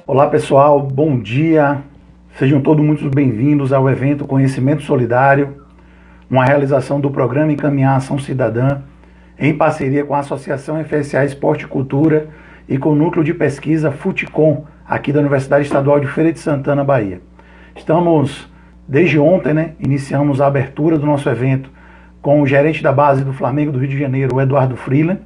Olá pessoal, bom dia. Sejam todos muito bem-vindos ao evento Conhecimento Solidário, uma realização do programa Encaminhar Ação Cidadã, em parceria com a Associação FSA Esporte e Cultura e com o Núcleo de Pesquisa FUTICOM, aqui da Universidade Estadual de Feira de Santana, Bahia. Estamos, desde ontem, iniciamos a abertura do nosso evento com o gerente da base do Flamengo do Rio de Janeiro, o Eduardo Freeland,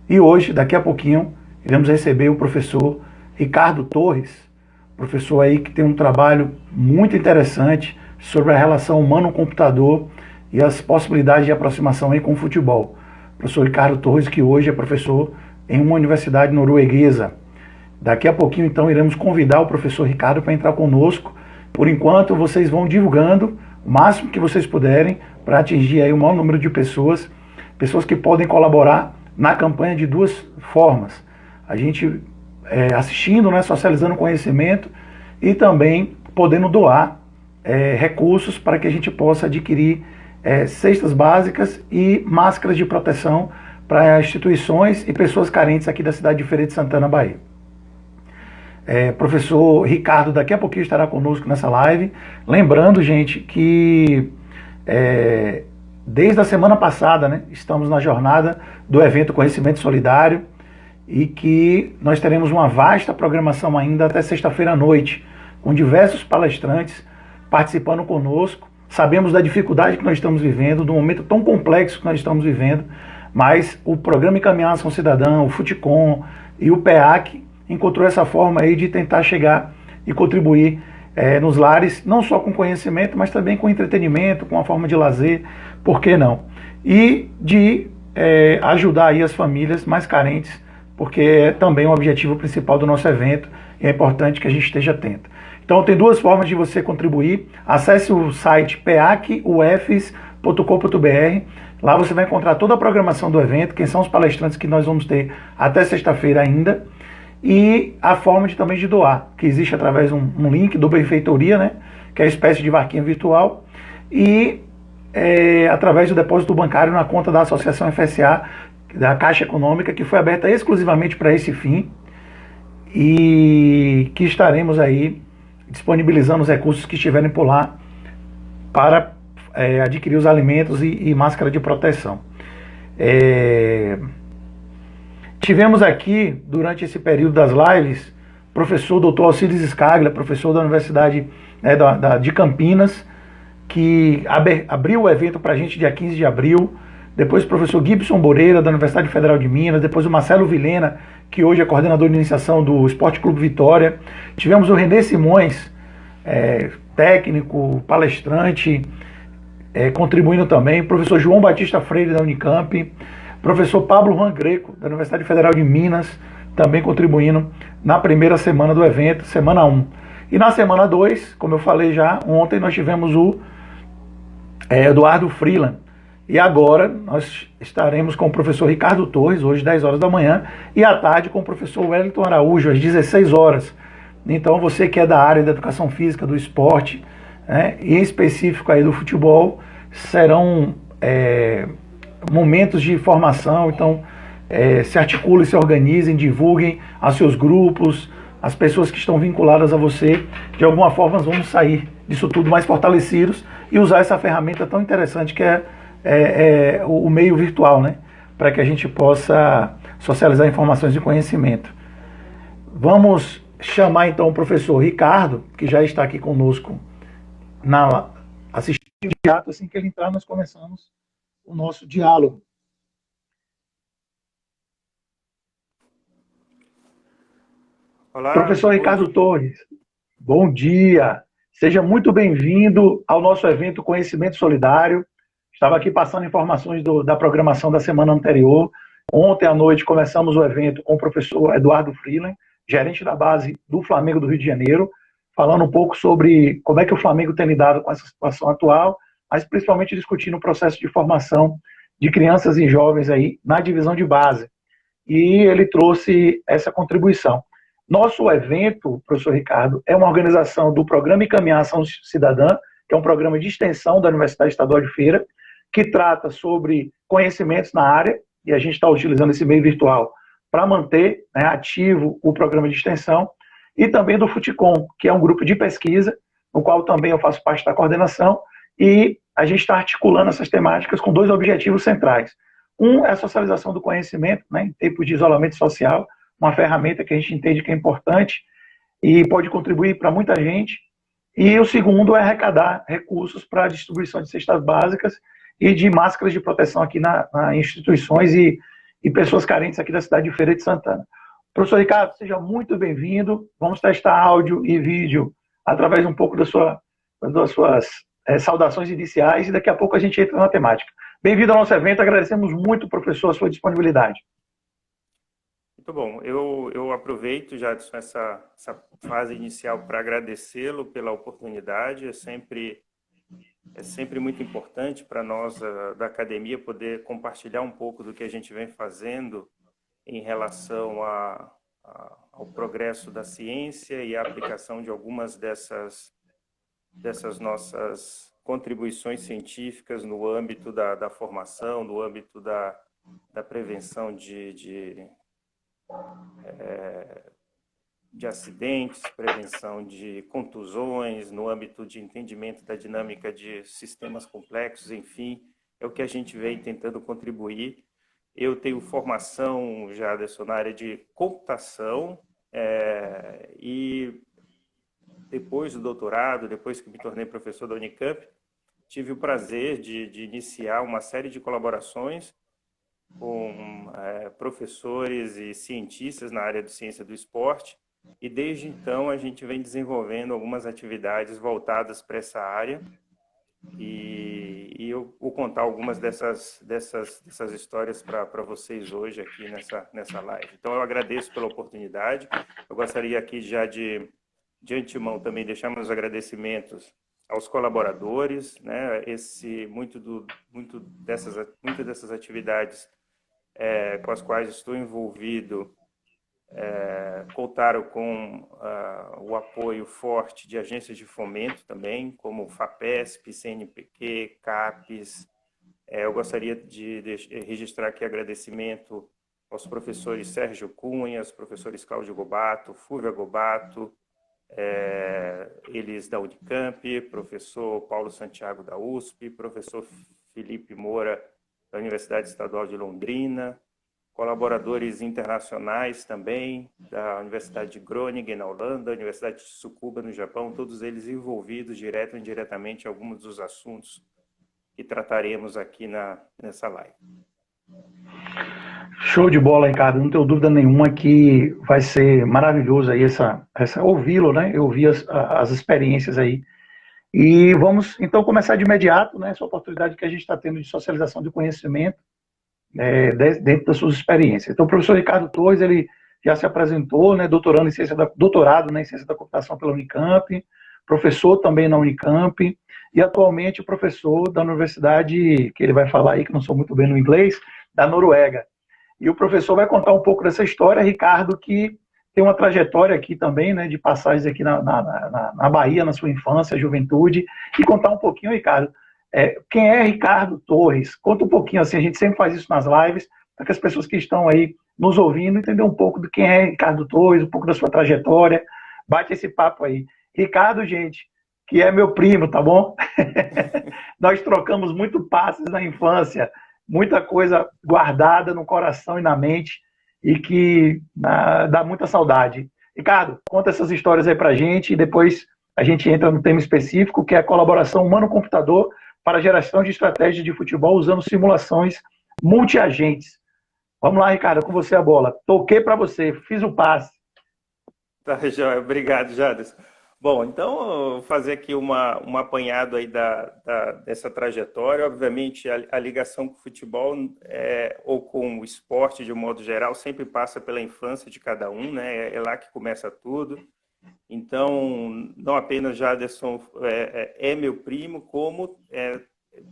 e hoje, daqui a pouquinho, iremos receber o professor Ricardo Torres, professor aí que tem um trabalho muito interessante sobre a relação humano-computador e as possibilidades de aproximação aí com o futebol. O professor Ricardo Torres, que hoje é professor em uma universidade norueguesa. Daqui a pouquinho, então, iremos convidar o professor Ricardo para entrar conosco. Por enquanto, vocês vão divulgando o máximo que vocês puderem para atingir aí o maior número de pessoas que podem colaborar na campanha de duas formas. A gente assistindo, socializando conhecimento e também podendo doar recursos para que a gente possa adquirir cestas básicas e máscaras de proteção para instituições e pessoas carentes aqui da cidade de Feira de Santana, Bahia. Professor Ricardo daqui a pouquinho estará conosco nessa live. Lembrando, gente, que desde a semana passada, estamos na jornada do evento Conhecimento Solidário e que nós teremos uma vasta programação ainda até sexta-feira à noite, com diversos palestrantes participando conosco. Sabemos da dificuldade que nós estamos vivendo, do momento tão complexo que nós estamos vivendo, mas o Programa Encaminhar Ação Cidadã, o FUTICOM e o PEAC encontrou essa forma aí de tentar chegar e contribuir nos lares, não só com conhecimento, mas também com entretenimento, com uma forma de lazer, por que não? E de ajudar aí as famílias mais carentes, porque é também o objetivo principal do nosso evento e é importante que a gente esteja atento. Então tem duas formas de você contribuir. Acesse o site peacufs.com.br. Lá você vai encontrar toda a programação do evento, quem são os palestrantes que nós vamos ter até sexta-feira ainda, e a forma também de doar, que existe através de um link do Benfeitoria, que é uma espécie de vaquinha virtual, e através do depósito bancário na conta da Associação FSA, da Caixa Econômica, que foi aberta exclusivamente para esse fim, e que estaremos aí disponibilizando os recursos que estiverem por lá para adquirir os alimentos e máscara de proteção. Tivemos aqui, durante esse período das lives, o professor Dr. Alcides Scaglia, professor da Universidade de Campinas, que abriu o evento para a gente dia 15 de abril, depois o professor Gibson Moreira, da Universidade Federal de Minas, depois o Marcelo Vilhena, que hoje é coordenador de iniciação do Esporte Clube Vitória. Tivemos o René Simões, técnico, palestrante, contribuindo também, o professor João Batista Freire, da Unicamp, professor Pablo Juan Greco, da Universidade Federal de Minas, também contribuindo na primeira semana do evento, semana 1. E na semana 2, como eu falei já, ontem nós tivemos o Eduardo Freeland. E agora nós estaremos com o professor Ricardo Torres, hoje 10 horas da manhã, e à tarde com o professor Wellington Araújo, às 16 horas. Então você que é da área da educação física, do esporte, e em específico aí do futebol, serão momentos de formação. Então se articulem, se organizem, divulguem aos seus grupos, as pessoas que estão vinculadas a você. De alguma forma nós vamos sair disso tudo mais fortalecidos e usar essa ferramenta tão interessante que é o meio virtual, para que a gente possa socializar informações e conhecimento. Vamos chamar então o professor Ricardo, que já está aqui conosco assistindo o teatro. Assim que ele entrar, nós começamos o nosso diálogo. Olá, professor Ricardo Torres, bom dia. Seja muito bem-vindo ao nosso evento Conhecimento Solidário. Estava aqui passando informações da programação da semana anterior. Ontem à noite começamos o evento com o professor Eduardo Freeland, gerente da base do Flamengo do Rio de Janeiro, falando um pouco sobre como é que o Flamengo tem lidado com essa situação atual, mas principalmente discutindo o processo de formação de crianças e jovens aí na divisão de base. E ele trouxe essa contribuição. Nosso evento, professor Ricardo, é uma organização do Programa Encaminhar Ação Cidadã, que é um programa de extensão da Universidade Estadual de Feira, que trata sobre conhecimentos na área, e a gente está utilizando esse meio virtual para manter ativo o programa de extensão, e também do Futicom, que é um grupo de pesquisa, no qual também eu faço parte da coordenação, e a gente está articulando essas temáticas com dois objetivos centrais. Um é a socialização do conhecimento, né, em tempos de isolamento social, uma ferramenta que a gente entende que é importante e pode contribuir para muita gente. E o segundo é arrecadar recursos para a distribuição de cestas básicas e de máscaras de proteção aqui na instituições e pessoas carentes aqui da cidade de Feira de Santana. Professor Ricardo, seja muito bem-vindo. Vamos testar áudio e vídeo através um pouco das suas saudações iniciais e daqui a pouco a gente entra na temática. Bem-vindo ao nosso evento, agradecemos muito, professor, a sua disponibilidade. Muito bom. Eu aproveito já essa fase inicial para agradecê-lo pela oportunidade. É sempre muito importante para nós da academia poder compartilhar um pouco do que a gente vem fazendo em relação ao progresso da ciência e a aplicação de algumas dessas nossas contribuições científicas no âmbito da formação, no âmbito da prevenção de acidentes, prevenção de contusões, no âmbito de entendimento da dinâmica de sistemas complexos, enfim, é o que a gente vem tentando contribuir. Eu tenho formação, Jaderson, na área de computação e depois do doutorado, depois que me tornei professor da Unicamp, tive o prazer de iniciar uma série de colaborações com professores e cientistas na área de ciência do esporte, e desde então a gente vem desenvolvendo algumas atividades voltadas para essa área, e eu vou contar algumas dessas histórias para vocês hoje aqui nessa live. Então eu agradeço pela oportunidade. Eu gostaria aqui já de antemão também deixar meus agradecimentos aos colaboradores, né? Muito dessas atividades com as quais estou envolvido contaram com o apoio forte de agências de fomento também, como FAPESP, CNPq, CAPES. Eu gostaria de registrar aqui agradecimento aos professores Sérgio Cunha, aos professores Cláudio Gobato, Fúvia Gobato, eles da Unicamp, professor Paulo Santiago da USP, professor Felipe Moura da Universidade Estadual de Londrina, colaboradores internacionais também, da Universidade de Groningen, na Holanda, da Universidade de Tsukuba, no Japão, todos eles envolvidos direto ou indiretamente em alguns dos assuntos que trataremos aqui nessa live. Show de bola, Ricardo. Não tenho dúvida nenhuma que vai ser maravilhoso aí ouvi-lo, né? Eu ouvi as experiências aí. E vamos então começar de imediato, né? Essa oportunidade que a gente está tendo de socialização de conhecimento dentro das suas experiências. Então, o professor Ricardo Torres, ele já se apresentou, né? Doutorado, né, em ciência da computação pela Unicamp, professor também na Unicamp, e atualmente professor da universidade, que ele vai falar aí, que não sou muito bem no inglês, da Noruega. E o professor vai contar um pouco dessa história, Ricardo, que tem uma trajetória aqui também, né, de passagens aqui na Bahia, na sua infância, juventude, e contar um pouquinho, Ricardo, quem é Ricardo Torres? Conta um pouquinho, assim, a gente sempre faz isso nas lives, para que as pessoas que estão aí nos ouvindo entendam um pouco de quem é Ricardo Torres, um pouco da sua trajetória, bate esse papo aí. Ricardo, gente, que é meu primo, tá bom? Nós trocamos muito passes na infância, muita coisa guardada no coração e na mente e que dá muita saudade. Ricardo, conta essas histórias aí pra gente e depois a gente entra no tema específico, que é a colaboração humano-computador para a geração de estratégias de futebol usando simulações multiagentes. Vamos lá, Ricardo, com você a bola. Toquei para você, fiz o passe. Tá, joia. Obrigado, Jaderson. Bom, então, eu vou fazer aqui um apanhado aí dessa trajetória. Obviamente, a ligação com o futebol ou com o esporte, de um modo geral, sempre passa pela infância de cada um, né? É lá que começa tudo. Então, não apenas Jaderson é meu primo, como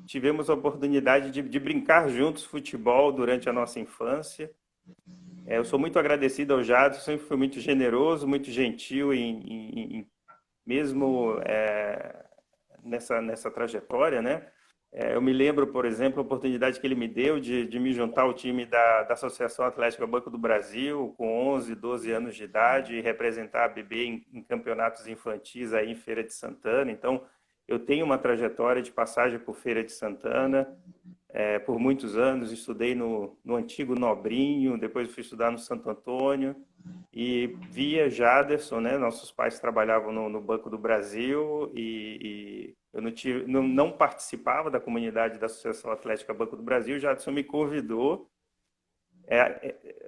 tivemos a oportunidade de brincar juntos futebol durante a nossa infância. Eu sou muito agradecido ao Jaderson, sempre foi muito generoso, muito gentil, mesmo nessa trajetória, né? Eu me lembro, por exemplo, a oportunidade que ele me deu de me juntar ao time da Associação Atlética Banco do Brasil, com 11, 12 anos de idade, e representar a BB em campeonatos infantis aí em Feira de Santana. Então, eu tenho uma trajetória de passagem por Feira de Santana. Por muitos anos estudei no antigo Nobrinho, depois fui estudar no Santo Antônio, e via Jaderson, né? Nossos pais trabalhavam no Banco do Brasil e eu não participava da comunidade da Associação Atlética Banco do Brasil. O Jaderson me convidou.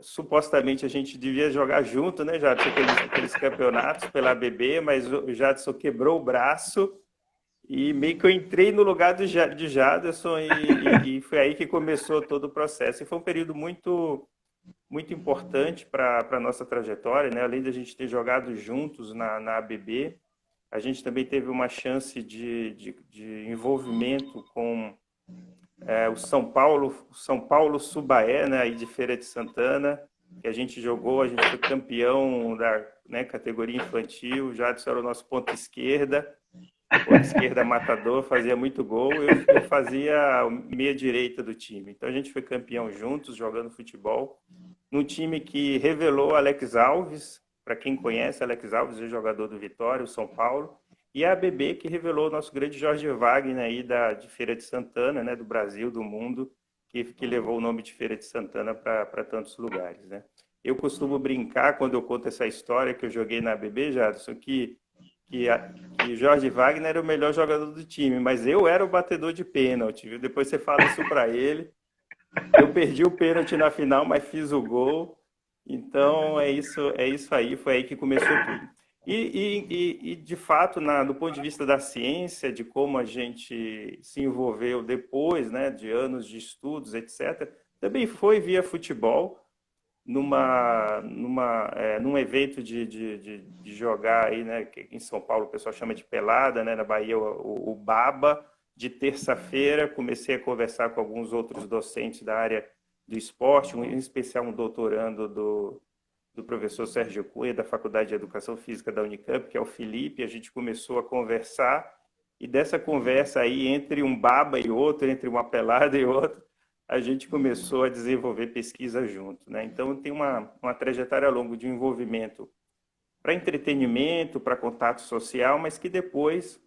Supostamente a gente devia jogar junto, né, Jaderson, aqueles campeonatos pela ABB, mas o Jaderson quebrou o braço e meio que eu entrei no lugar de Jaderson e foi aí que começou todo o processo. E foi um período muito importante para a nossa trajetória, né? Além de a gente ter jogado juntos na ABB, a gente também teve uma chance de envolvimento com o São Paulo Subaé, né, aí de Feira de Santana, que a gente foi campeão da, né, categoria infantil. O Jadson era o nosso ponta esquerda matador, fazia muito gol. Eu fazia meia direita do time. Então a gente foi campeão juntos, jogando futebol, num time que revelou Alex Alves. Para quem conhece, Alex Alves é jogador do Vitória, o São Paulo, e a ABB, que revelou o nosso grande Jorge Wagner aí de Feira de Santana, né, do Brasil, do mundo, que levou o nome de Feira de Santana para tantos lugares, né? Eu costumo brincar quando eu conto essa história que eu joguei na ABB, Jadson, que Jorge Wagner era o melhor jogador do time, mas eu era o batedor de pênalti, viu? Depois você fala isso para ele. Eu perdi o pênalti na final, mas fiz o gol. Então é isso aí, foi aí que começou tudo. E de fato, do ponto de vista da ciência, de como a gente se envolveu depois, né, de anos de estudos, etc., também foi via futebol, num evento de jogar aí, né, que em São Paulo o pessoal chama de pelada, né, na Bahia o Baba, de terça-feira. Comecei a conversar com alguns outros docentes da área do esporte, em especial um doutorando do professor Sérgio Cunha, da Faculdade de Educação Física da Unicamp, que é o Felipe. A gente começou a conversar, e dessa conversa aí, entre um baba e outro, entre uma pelada e outra, a gente começou a desenvolver pesquisa junto, né? Então, tem uma trajetória longa de envolvimento para entretenimento, para contato social, mas que depois,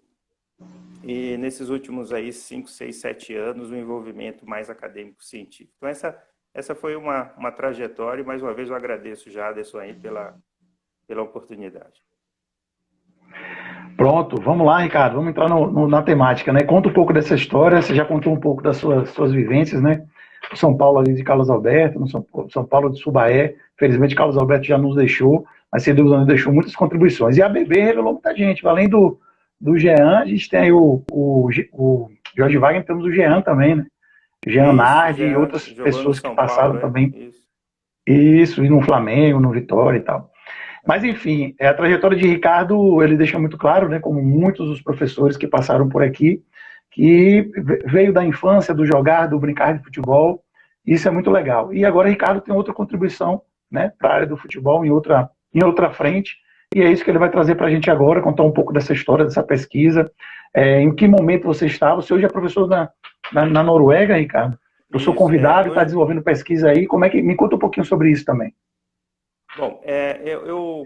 e nesses últimos aí 5, 6, 7 anos, o envolvimento mais acadêmico-científico. Então, essa foi uma trajetória, e mais uma vez eu agradeço, Jaderson, aí pela oportunidade. Pronto, vamos lá, Ricardo, vamos entrar na temática, né? Conta um pouco dessa história, você já contou um pouco das suas vivências, né? O São Paulo ali de Carlos Alberto, no São Paulo de Subaé. Felizmente, Carlos Alberto já nos deixou, mas sem dúvida nos deixou muitas contribuições. E a BB revelou muita gente. Além do Jean, a gente tem aí o Jorge Wagner, temos o Jean também, né? Jean Nardi e outras pessoas que passaram também. Isso, e no Flamengo, no Vitória e tal. Mas, enfim, a trajetória de Ricardo, ele deixa muito claro, né, como muitos dos professores que passaram por aqui, que veio da infância, do jogar, do brincar de futebol. Isso é muito legal. E agora Ricardo tem outra contribuição, né, para a área do futebol em outra frente, e é isso que ele vai trazer para a gente agora, contar um pouco dessa história, dessa pesquisa. Em que momento você estava? Você hoje é professor na Noruega, Ricardo? Eu sou convidado e está desenvolvendo pesquisa aí. Me conta um pouquinho sobre isso também. Bom,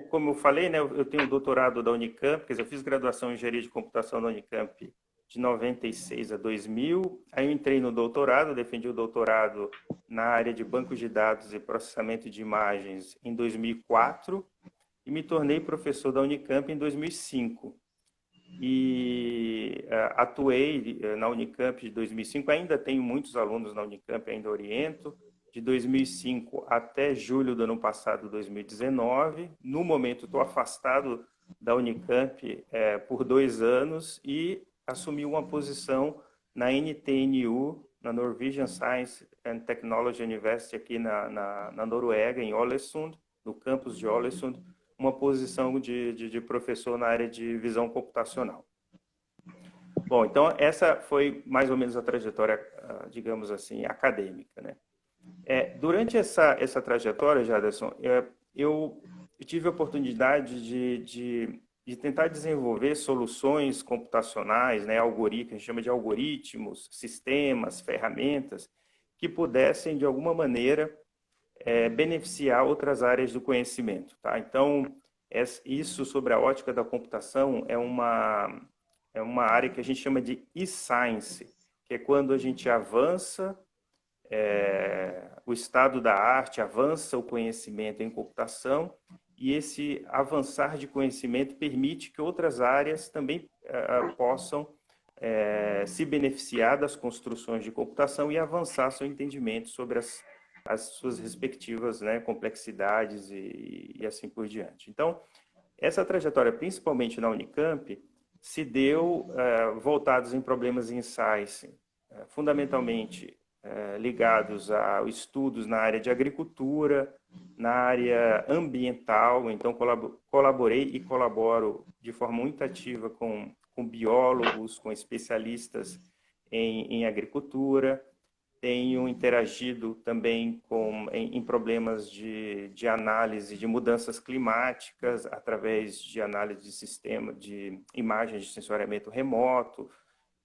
como eu falei, né, eu tenho doutorado da Unicamp, quer dizer, eu fiz graduação em Engenharia de Computação na Unicamp de 96 a 2000, aí eu entrei no doutorado, defendi o doutorado na área de bancos de dados e processamento de imagens em 2004, e me tornei professor da Unicamp em 2005. E atuei na Unicamp de 2005, ainda tenho muitos alunos na Unicamp, ainda oriento, de 2005 até julho do ano passado, 2019. No momento, estou afastado da Unicamp por 2 anos e assumi uma posição na NTNU, na Norwegian Science and Technology University, aqui na Noruega, em Ålesund, no campus de Ålesund, uma posição de professor na área de visão computacional. Bom, então essa foi mais ou menos a trajetória, digamos assim, acadêmica, né? Durante essa trajetória, Jaderson, eu tive a oportunidade de de tentar desenvolver soluções computacionais, né, algoritmos, a gente chama de algoritmos, sistemas, ferramentas, que pudessem, de alguma maneira, beneficiar outras áreas do conhecimento. Tá? Então, isso sobre a ótica da computação é uma área que a gente chama de e-science, que é quando a gente avança o estado da arte, avança o conhecimento em computação, e esse avançar de conhecimento permite que outras áreas também possam se beneficiar das construções de computação e avançar seu entendimento sobre as suas respectivas, né, complexidades e assim por diante. Então, essa trajetória, principalmente na Unicamp, se deu voltados em problemas em science, fundamentalmente ligados a estudos na área de agricultura, na área ambiental. Então, colaborei e colaboro de forma muito ativa com biólogos, com especialistas em agricultura. Tenho interagido também em problemas de análise de mudanças climáticas, através de análise de sistema, de imagens de sensoriamento remoto,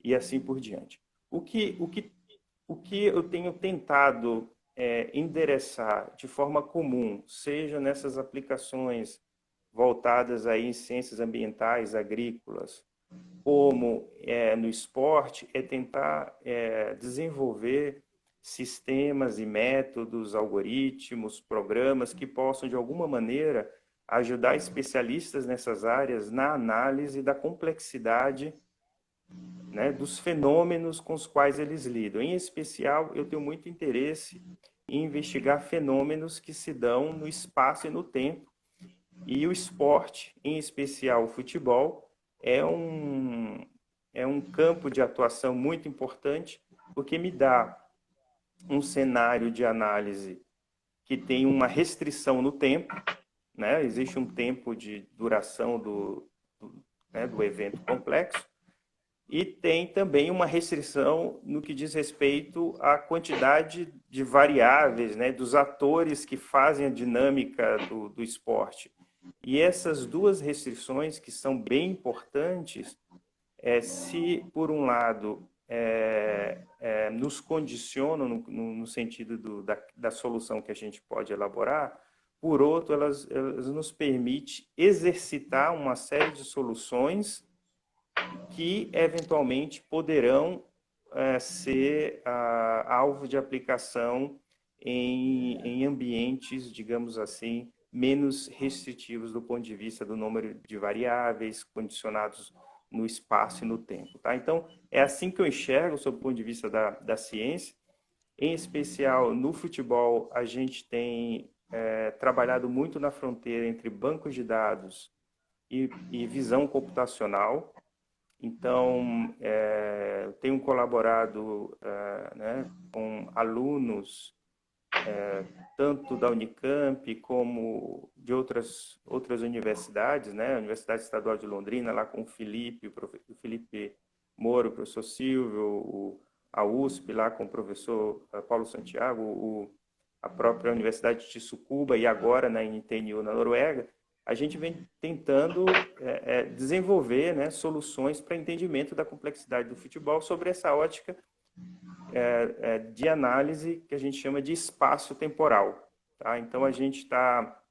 e assim por diante. O que eu tenho tentado endereçar de forma comum, seja nessas aplicações voltadas aí em ciências ambientais, agrícolas, como no esporte, é tentar desenvolver sistemas e métodos, algoritmos, programas que possam, de alguma maneira, ajudar especialistas nessas áreas na análise da complexidade, né, dos fenômenos com os quais eles lidam. Em especial, eu tenho muito interesse em investigar fenômenos que se dão no espaço e no tempo. E o esporte, em especial o futebol, é um campo de atuação muito importante, porque me dá um cenário de análise que tem uma restrição no tempo, né? Existe um tempo de duração do evento complexo, e tem também uma restrição no que diz respeito à quantidade de variáveis, né, dos atores que fazem a dinâmica do esporte. E essas duas restrições, que são bem importantes, se, por um lado, nos condicionam no sentido da solução que a gente pode elaborar, por outro, elas nos permitem exercitar uma série de soluções que, eventualmente, poderão ser alvo de aplicação em ambientes, digamos assim, menos restritivos do ponto de vista do número de variáveis condicionados no espaço e no tempo. Tá? Então, é assim que eu enxergo, sob o ponto de vista da ciência. Em especial, no futebol, a gente tem trabalhado muito na fronteira entre bancos de dados e visão computacional. Então, eu tenho colaborado né, com alunos, tanto da Unicamp como de outras universidades, né? A Universidade Estadual de Londrina, lá com o Felipe Moro, o professor Silvio, a USP, lá com o professor Paulo Santiago, a própria Universidade de Tsukuba, e agora na NTNU, na Noruega. A gente vem tentando desenvolver, né, soluções para entendimento da complexidade do futebol sobre essa ótica de análise que a gente chama de espaço-temporal. Tá? Então, a gente está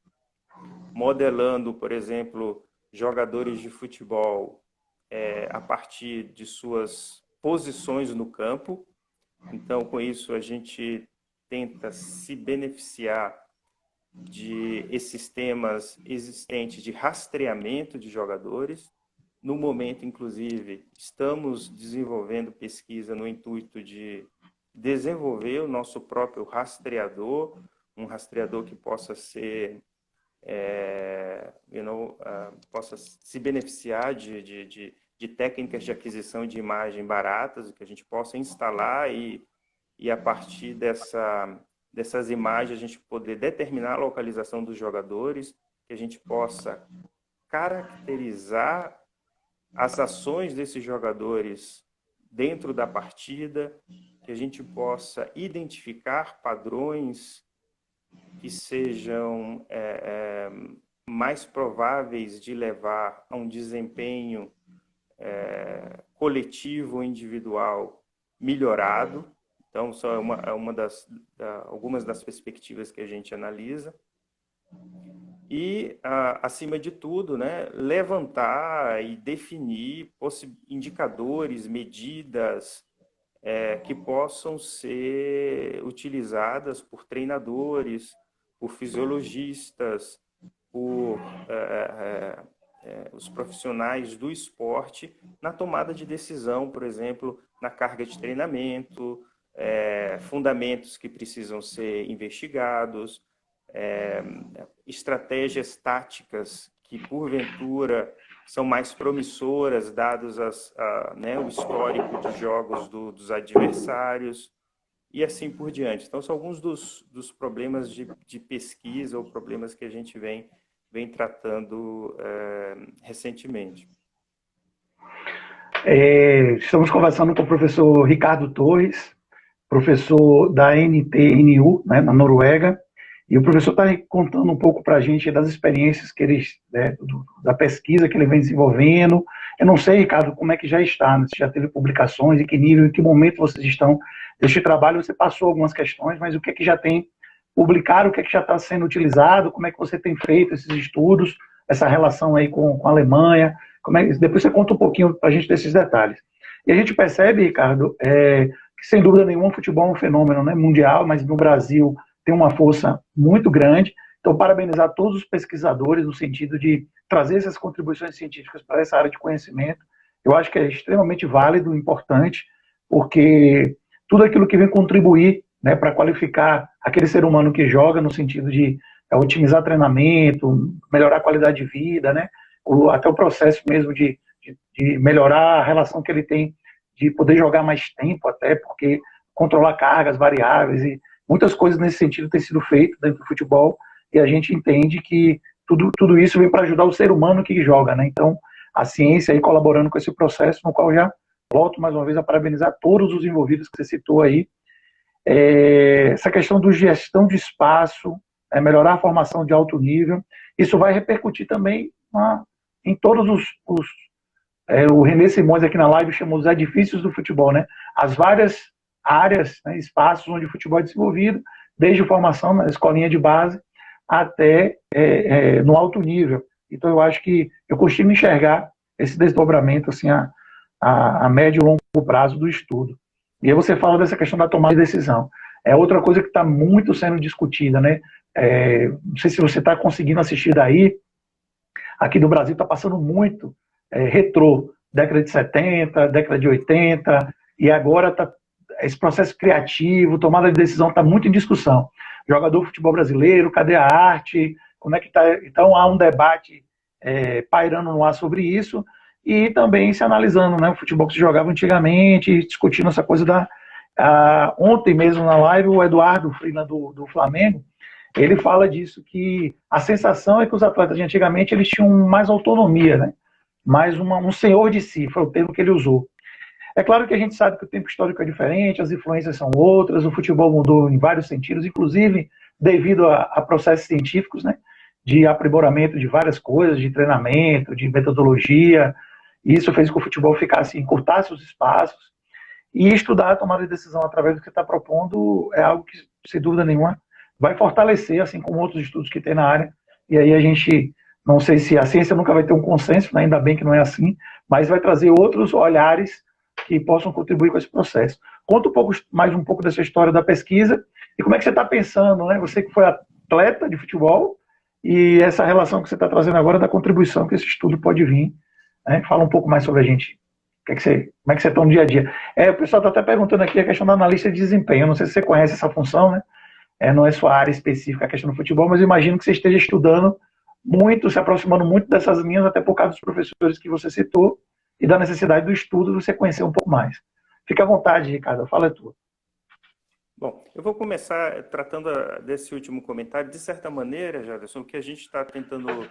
modelando, por exemplo, jogadores de futebol a partir de suas posições no campo. Então, com isso, a gente tenta se beneficiar de sistemas existentes de rastreamento de jogadores. No momento, inclusive, estamos desenvolvendo pesquisa no intuito de desenvolver o nosso próprio rastreador, um rastreador que possa ser, possa se beneficiar de técnicas de aquisição de imagem baratas, que a gente possa instalar e a partir dessas imagens a gente poder determinar a localização dos jogadores, que a gente possa caracterizar as ações desses jogadores dentro da partida, que a gente possa identificar padrões que sejam mais prováveis de levar a um desempenho coletivo ou individual melhorado. Então, só algumas das perspectivas que a gente analisa. E, acima de tudo, né, levantar e definir indicadores, medidas que possam ser utilizadas por treinadores, por fisiologistas, por os profissionais do esporte na tomada de decisão, por exemplo, na carga de treinamento, fundamentos que precisam ser investigados, estratégias táticas que, porventura, são mais promissoras, dados o histórico de jogos dos adversários, e assim por diante. Então, são alguns dos problemas de pesquisa ou problemas que a gente vem tratando recentemente. Estamos conversando com o professor Ricardo Torres, professor da NTNU, né, na Noruega, e o professor está contando um pouco para a gente das experiências que ele, da pesquisa que ele vem desenvolvendo. Eu não sei, Ricardo, como é que já está, né? Se já teve publicações, em que nível, em que momento vocês estão deste trabalho. Você passou algumas questões, mas o que é que já tem publicado, o que é que já está sendo utilizado, como é que você tem feito esses estudos, essa relação aí com a Alemanha, depois você conta um pouquinho para a gente desses detalhes. E a gente percebe, Ricardo, que sem dúvida nenhuma o futebol é um fenômeno, né, mundial, mas no Brasil tem uma força muito grande. Então, parabenizar todos os pesquisadores no sentido de trazer essas contribuições científicas para essa área de conhecimento. Eu acho que é extremamente válido, importante, porque tudo aquilo que vem contribuir, né, para qualificar aquele ser humano que joga, no sentido de otimizar treinamento, melhorar a qualidade de vida, né, até o processo mesmo de melhorar a relação que ele tem de poder jogar mais tempo, até porque controlar cargas variáveis e muitas coisas nesse sentido têm sido feitas dentro do futebol, e a gente entende que tudo isso vem para ajudar o ser humano que joga, né? Então, a ciência aí colaborando com esse processo, no qual já volto mais uma vez a parabenizar todos os envolvidos que você citou aí. Essa questão de gestão de espaço, melhorar a formação de alto nível, isso vai repercutir também em todos o René Simões aqui na live chamou os edifícios do futebol, né? As várias áreas, né, espaços onde o futebol é desenvolvido, desde formação na escolinha de base até no alto nível. Então, eu acho que eu consigo enxergar esse desdobramento assim, a médio e longo prazo do estudo. E aí você fala dessa questão da tomada de decisão. É outra coisa que está muito sendo discutida, né? Não sei se você está conseguindo assistir daí. Aqui no Brasil está passando muito retrô, década de 70, década de 80, e agora está esse processo criativo, tomada de decisão está muito em discussão. Jogador de futebol brasileiro, cadê a arte? Como é que está? Então há um debate pairando no ar sobre isso, e também se analisando, né, o futebol que se jogava antigamente, discutindo essa coisa ontem mesmo na live, o Eduardo Freeland do Flamengo, ele fala disso, que a sensação é que os atletas de antigamente eles tinham mais autonomia, né? Mais um senhor de si, foi o termo que ele usou. É claro que a gente sabe que o tempo histórico é diferente, as influências são outras, o futebol mudou em vários sentidos, inclusive devido a processos científicos, né, de aprimoramento de várias coisas, de treinamento, de metodologia. Isso fez com que o futebol encurtasse os espaços, e estudar a tomada de decisão através do que está propondo é algo que, sem dúvida nenhuma, vai fortalecer, assim como outros estudos que tem na área. E aí a gente, não sei se a ciência nunca vai ter um consenso, né, ainda bem que não é assim, mas vai trazer outros olhares que possam contribuir com esse processo. Conta mais um pouco dessa história da pesquisa e como é que você está pensando, né? Você que foi atleta de futebol, e essa relação que você está trazendo agora da contribuição que esse estudo pode vir, né? Fala um pouco mais sobre a gente. Como é que você está no dia a dia? O pessoal está até perguntando aqui a questão da analista de desempenho. Eu não sei se você conhece essa função, né? Não é sua área específica a questão do futebol, mas eu imagino que você esteja estudando muito, se aproximando muito dessas linhas, até por causa dos professores que você citou, e da necessidade do estudo você conhecer um pouco mais. Fique à vontade, Ricardo, fala tu. Bom, eu vou começar tratando desse último comentário. De certa maneira, Jaderson, o que a gente está tentando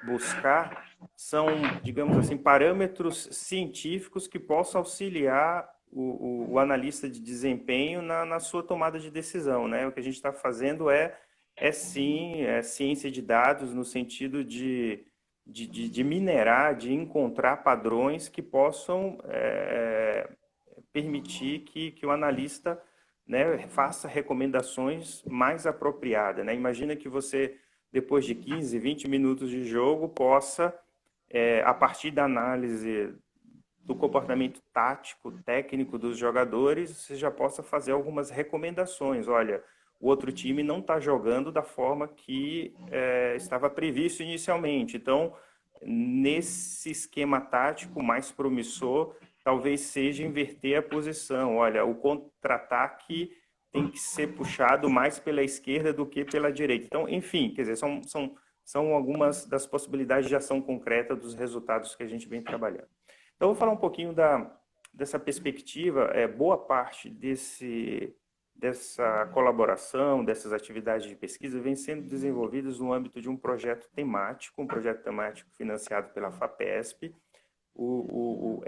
buscar são, digamos assim, parâmetros científicos que possam auxiliar o analista de desempenho na sua tomada de decisão, né? O que a gente está fazendo é É sim, é ciência de dados no sentido de minerar, de encontrar padrões que possam permitir que o analista, né, faça recomendações mais apropriadas, né? Imagina que você, depois de 15, 20 minutos de jogo, possa, a partir da análise do comportamento tático, técnico dos jogadores, você já possa fazer algumas recomendações. Olha, o outro time não está jogando da forma que estava previsto inicialmente. Então, nesse esquema tático mais promissor, talvez seja inverter a posição. Olha, o contra-ataque tem que ser puxado mais pela esquerda do que pela direita. Então, enfim, quer dizer, são algumas das possibilidades de ação concreta dos resultados que a gente vem trabalhando. Então, eu vou falar um pouquinho dessa perspectiva. Boa parte dessa colaboração, dessas atividades de pesquisa, vem sendo desenvolvidas no âmbito de um projeto temático financiado pela FAPESP. O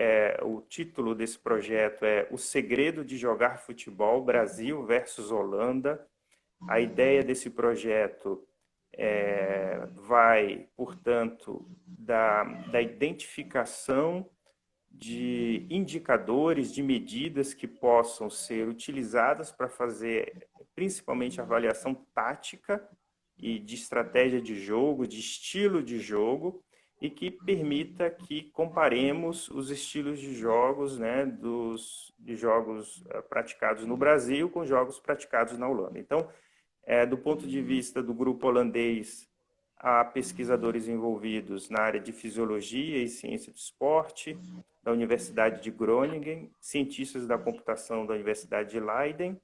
título desse projeto é O Segredo de Jogar Futebol, Brasil versus Holanda. A ideia desse projeto vai, portanto, da identificação de indicadores, de medidas que possam ser utilizadas para fazer principalmente avaliação tática e de estratégia de jogo, de estilo de jogo, e que permita que comparemos os estilos de jogos, né, de jogos praticados no Brasil com jogos praticados na Holanda. Então, do ponto de vista do grupo holandês, há pesquisadores envolvidos na área de fisiologia e ciência do esporte, da Universidade de Groningen, cientistas da computação da Universidade de Leiden,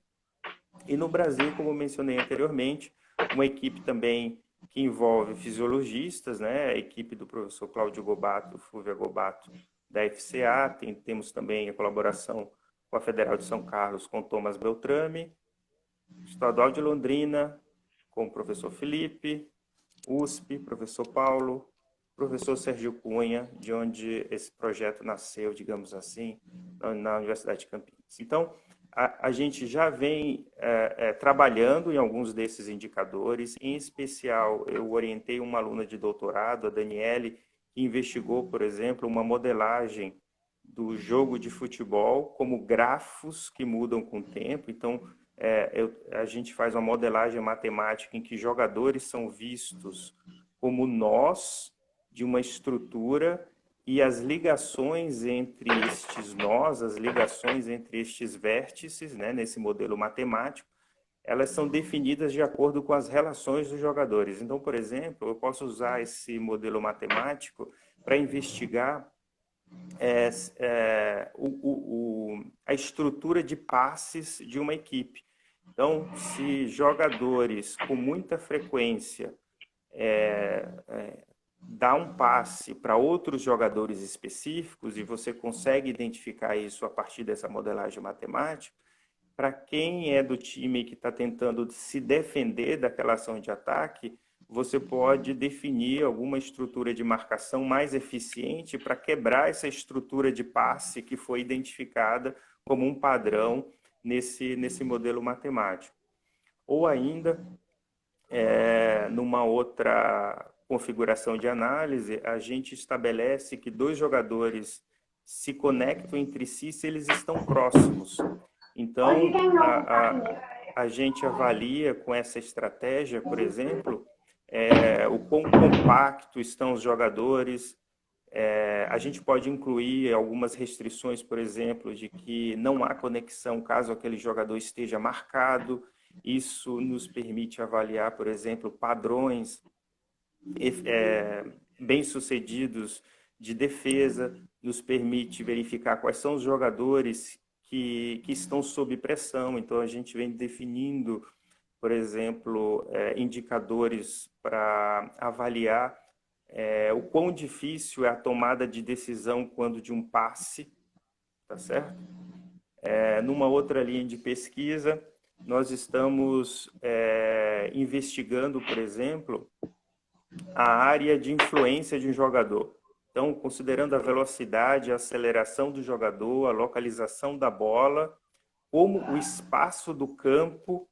e no Brasil, como mencionei anteriormente, uma equipe também que envolve fisiologistas, né? A equipe do professor Cláudio Gobato, Fúvia Gobato, da FCA, temos também a colaboração com a Federal de São Carlos, com Thomas Beltrame, Estadual de Londrina, com o professor Felipe, USP, professor Paulo, professor Sérgio Cunha, de onde esse projeto nasceu, digamos assim, na Universidade de Campinas. Então, a gente já vem trabalhando em alguns desses indicadores. Em especial, eu orientei uma aluna de doutorado, a Daniele, que investigou, por exemplo, uma modelagem do jogo de futebol como grafos que mudam com o tempo. Então, a gente faz uma modelagem matemática em que jogadores são vistos como nós de uma estrutura e as ligações entre estes nós, as ligações entre estes vértices, né, nesse modelo matemático, elas são definidas de acordo com as relações dos jogadores. Então, por exemplo, eu posso usar esse modelo matemático para investigar a estrutura de passes de uma equipe. Então, se jogadores com muita frequência dá um passe para outros jogadores específicos, e você consegue identificar isso a partir dessa modelagem matemática, para quem é do time que está tentando se defender daquela ação de ataque, você pode definir alguma estrutura de marcação mais eficiente para quebrar essa estrutura de passe que foi identificada como um padrão nesse modelo matemático. Ou ainda, numa outra configuração de análise, a gente estabelece que dois jogadores se conectam entre si se eles estão próximos. Então, a gente avalia com essa estratégia, por exemplo, o quão compacto estão os jogadores. A gente pode incluir algumas restrições, por exemplo, de que não há conexão caso aquele jogador esteja marcado. Isso nos permite avaliar, por exemplo, padrões bem-sucedidos de defesa, nos permite verificar quais são os jogadores que estão sob pressão. Então, a gente vem definindo, por exemplo, indicadores para avaliar o quão difícil é a tomada de decisão quando de um passe, tá certo? Numa outra linha de pesquisa, nós estamos investigando, por exemplo, a área de influência de um jogador. Então, considerando a velocidade, a aceleração do jogador, a localização da bola, como o espaço do campo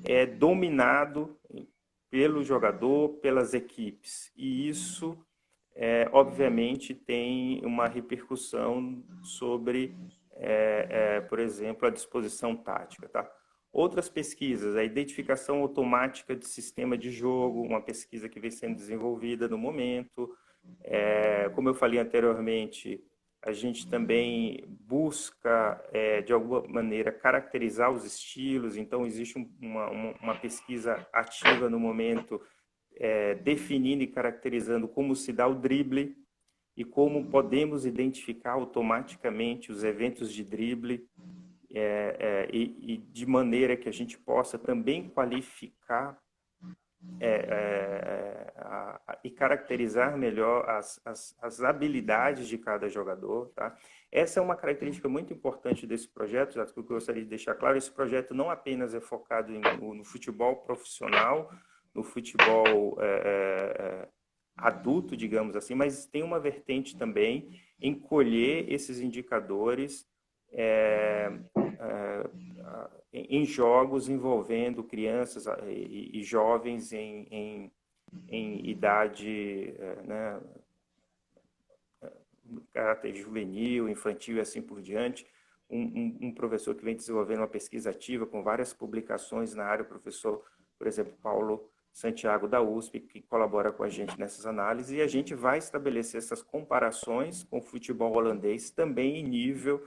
é dominado pelo jogador, pelas equipes. E isso, obviamente, tem uma repercussão sobre, por exemplo, a disposição tática, tá? Outras pesquisas, a identificação automática de sistema de jogo, uma pesquisa que vem sendo desenvolvida no momento. Como eu falei anteriormente, a gente também busca, de alguma maneira, caracterizar os estilos. Então, existe uma pesquisa ativa no momento, definindo e caracterizando como se dá o drible e como podemos identificar automaticamente os eventos de drible, e de maneira que a gente possa também qualificar e caracterizar melhor as habilidades de cada jogador, tá? Essa é uma característica muito importante desse projeto, já que eu gostaria de deixar claro. Esse projeto não apenas é focado no futebol profissional, no futebol adulto, digamos assim, mas tem uma vertente também em colher esses indicadores em jogos envolvendo crianças e jovens em idade, né, caráter juvenil, infantil e assim por diante. Um professor que vem desenvolvendo uma pesquisa ativa com várias publicações na área, o professor, por exemplo, Paulo Santiago da USP, que colabora com a gente nessas análises, e a gente vai estabelecer essas comparações com o futebol holandês também em nível,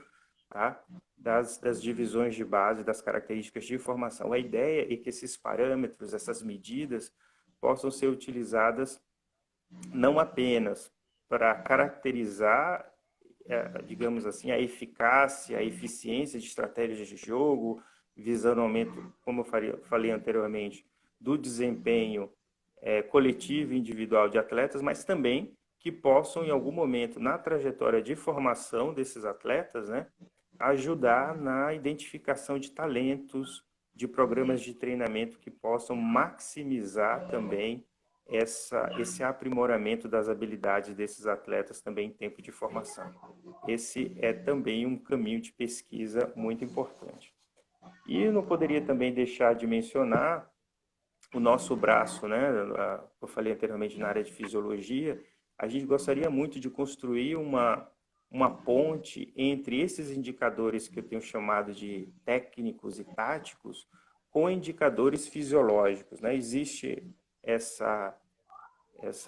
tá, das divisões de base, das características de formação. A ideia é que esses parâmetros, essas medidas, possam ser utilizadas não apenas para caracterizar, digamos assim, a eficácia, a eficiência de estratégias de jogo, visando o aumento, como eu falei anteriormente, do desempenho coletivo e individual de atletas, mas também que possam, em algum momento, na trajetória de formação desses atletas, né, ajudar na identificação de talentos, de programas de treinamento que possam maximizar também esse aprimoramento das habilidades desses atletas também em tempo de formação. Esse é também um caminho de pesquisa muito importante. E não poderia também deixar de mencionar o nosso braço, né? Eu falei anteriormente na área de fisiologia. A gente gostaria muito de construir uma ponte entre esses indicadores que eu tenho chamado de técnicos e táticos com indicadores fisiológicos, né? Existe essa,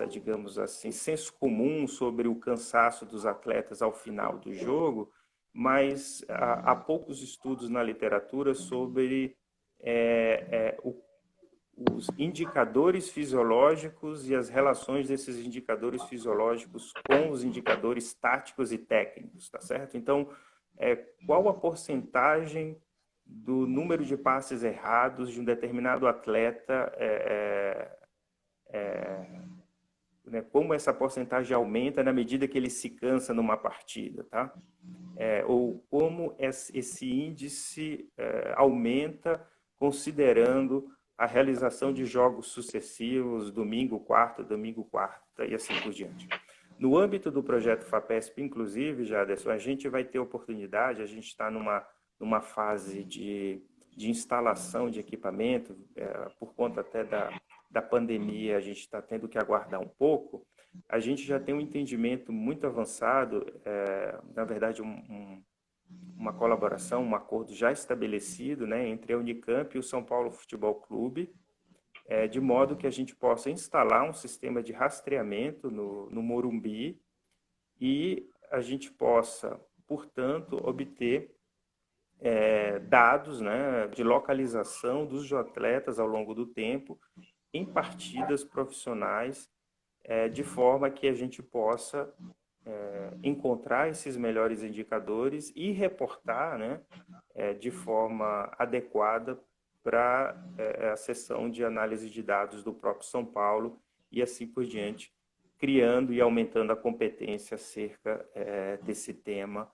digamos assim, senso comum sobre o cansaço dos atletas ao final do jogo, mas há poucos estudos na literatura sobre os indicadores fisiológicos e as relações desses indicadores fisiológicos com os indicadores táticos e técnicos, tá certo? Então, qual a porcentagem do número de passes errados de um determinado atleta, né, como essa porcentagem aumenta na medida que ele se cansa numa partida, tá? Ou como esse índice aumenta considerando a realização de jogos sucessivos, domingo, quarta, e assim por diante. No âmbito do projeto FAPESP, inclusive, Jaderson, a gente vai ter oportunidade, a gente está numa fase de instalação de equipamento, por conta até da pandemia, a gente está tendo que aguardar um pouco. A gente já tem um entendimento muito avançado, na verdade, uma colaboração, um acordo já estabelecido, né, entre a Unicamp e o São Paulo Futebol Clube, de modo que a gente possa instalar um sistema de rastreamento no Morumbi e a gente possa, portanto, obter dados, né, de localização dos atletas ao longo do tempo em partidas profissionais, de forma que a gente possa encontrar esses melhores indicadores e reportar, né, de forma adequada para a seção de análise de dados do próprio São Paulo e assim por diante, criando e aumentando a competência acerca desse tema,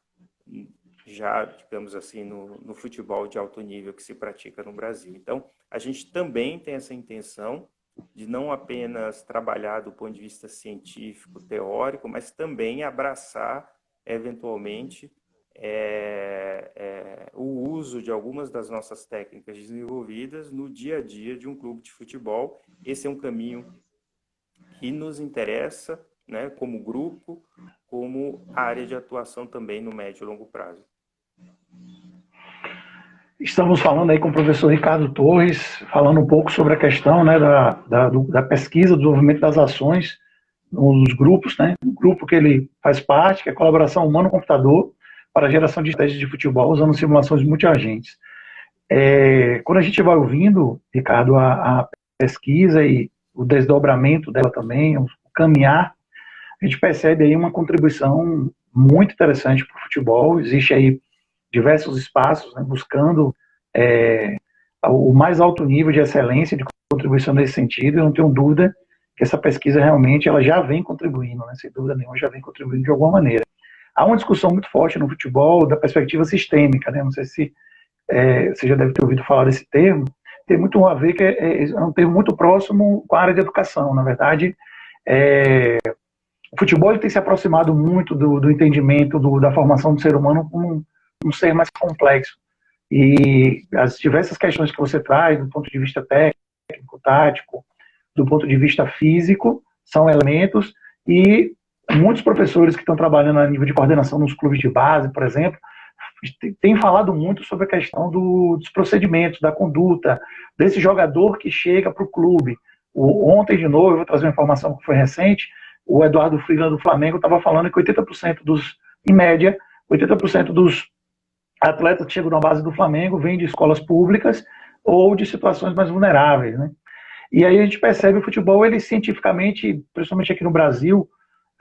já, digamos assim, no futebol de alto nível que se pratica no Brasil. Então, a gente também tem essa intenção de não apenas trabalhar do ponto de vista científico, teórico, mas também abraçar, eventualmente, o uso de algumas das nossas técnicas desenvolvidas no dia a dia de um clube de futebol. Esse é um caminho que nos interessa, né, como grupo, como área de atuação também no médio e longo prazo. Estamos falando aí com o professor Ricardo Torres, falando um pouco sobre a questão, né, da pesquisa, do desenvolvimento das ações nos grupos, né, o grupo que ele faz parte, que é a colaboração humano-computador para a geração de estratégias de futebol usando simulações multiagentes. Quando a gente vai ouvindo, Ricardo, a pesquisa e o desdobramento dela também, o caminhar, a gente percebe aí uma contribuição muito interessante para o futebol. Existe aí diversos espaços, né, buscando o mais alto nível de excelência, de contribuição nesse sentido. Eu não tenho dúvida que essa pesquisa realmente ela já vem contribuindo, né, sem dúvida nenhuma, já vem contribuindo de alguma maneira. Há uma discussão muito forte no futebol da perspectiva sistêmica, né, não sei se você já deve ter ouvido falar desse termo, tem muito a ver que é um termo muito próximo com a área de educação. Na verdade, o futebol ele tem se aproximado muito do entendimento da formação do ser humano como um ser mais complexo. E as diversas questões que você traz, do ponto de vista técnico, tático, do ponto de vista físico, são elementos, e muitos professores que estão trabalhando a nível de coordenação nos clubes de base, por exemplo, têm falado muito sobre a questão dos procedimentos, da conduta, desse jogador que chega para o clube. Ontem, de novo, eu vou trazer uma informação que foi recente, o Eduardo Friga do Flamengo estava falando que 80% em média, 80% dos atletas que chegam na base do Flamengo vêm de escolas públicas ou de situações mais vulneráveis, né? E aí a gente percebe o futebol, ele cientificamente, principalmente aqui no Brasil,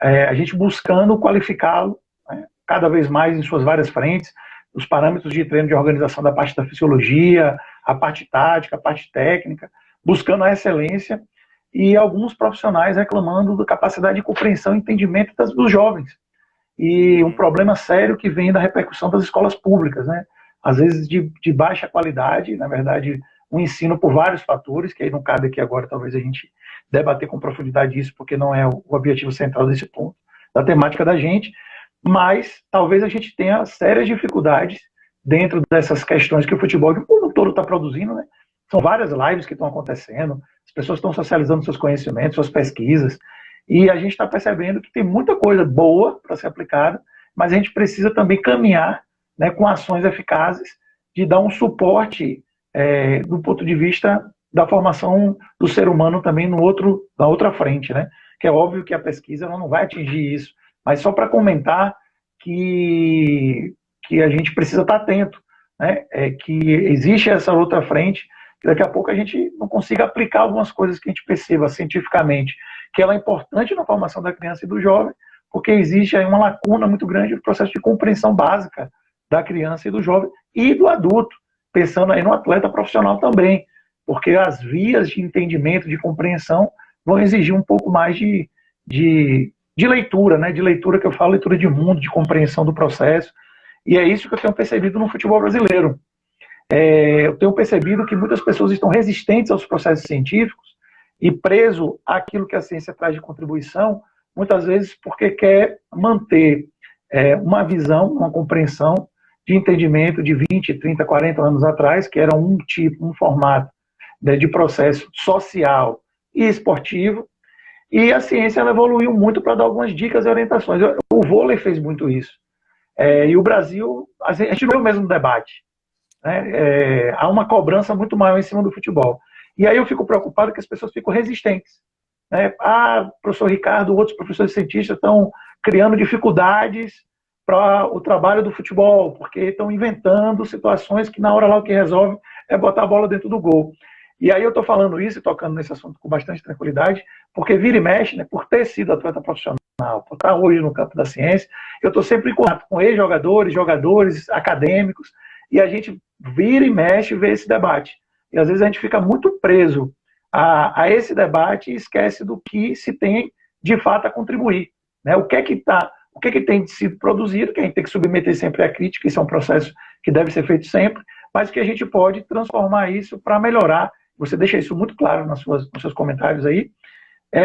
a gente buscando qualificá-lo, né, cada vez mais em suas várias frentes, os parâmetros de treino de organização da parte da fisiologia, a parte tática, a parte técnica, buscando a excelência, e alguns profissionais reclamando da capacidade de compreensão e entendimento dos jovens. E um problema sério que vem da repercussão das escolas públicas, né? Às vezes de baixa qualidade, na verdade, um ensino por vários fatores, que aí não cabe aqui agora, talvez a gente debater com profundidade isso, porque não é o objetivo central desse ponto, da temática da gente, mas talvez a gente tenha sérias dificuldades dentro dessas questões que o futebol, que o mundo todo está produzindo, né? São várias lives que estão acontecendo, as pessoas estão socializando seus conhecimentos, suas pesquisas, e a gente está percebendo que tem muita coisa boa para ser aplicada, mas a gente precisa também caminhar, né, com ações eficazes de dar um suporte do ponto de vista da formação do ser humano também na outra frente, né? Que é óbvio que a pesquisa ela não vai atingir isso, mas só para comentar que a gente precisa estar atento, né? Que existe essa outra frente, que daqui a pouco a gente não consiga aplicar algumas coisas que a gente perceba cientificamente, que ela é importante na formação da criança e do jovem, porque existe aí uma lacuna muito grande no processo de compreensão básica da criança e do jovem e do adulto, pensando aí no atleta profissional também, porque as vias de entendimento, de compreensão, vão exigir um pouco mais de leitura, né? De leitura que eu falo, leitura de mundo, de compreensão do processo, e é isso que eu tenho percebido no futebol brasileiro. Eu tenho percebido que muitas pessoas estão resistentes aos processos científicos e preso àquilo que a ciência traz de contribuição, muitas vezes porque quer manter uma visão, uma compreensão de entendimento de 20, 30, 40 anos atrás, que era um tipo, um formato de processo social e esportivo, e a ciência ela evoluiu muito para dar algumas dicas e orientações. O vôlei fez muito isso. E o Brasil, a gente não é o mesmo debate. Né? Há uma cobrança muito maior em cima do futebol. E aí eu fico preocupado que as pessoas ficam resistentes. Né? Professor Ricardo, outros professores cientistas estão criando dificuldades para o trabalho do futebol, porque estão inventando situações que na hora lá o que resolve é botar a bola dentro do gol. E aí eu estou falando isso e tocando nesse assunto com bastante tranquilidade, porque vira e mexe, né, por ter sido atleta profissional, por estar hoje no campo da ciência, eu estou sempre em contato com ex-jogadores, jogadores, acadêmicos, e a gente vira e mexe e vê esse debate. E às vezes a gente fica muito preso a esse debate e esquece do que se tem de fato a contribuir. Né? O que é que tem sido produzido, que a gente tem que submeter sempre à crítica, isso é um processo que deve ser feito sempre, mas que a gente pode transformar isso para melhorar, você deixa isso muito claro nos seus comentários aí,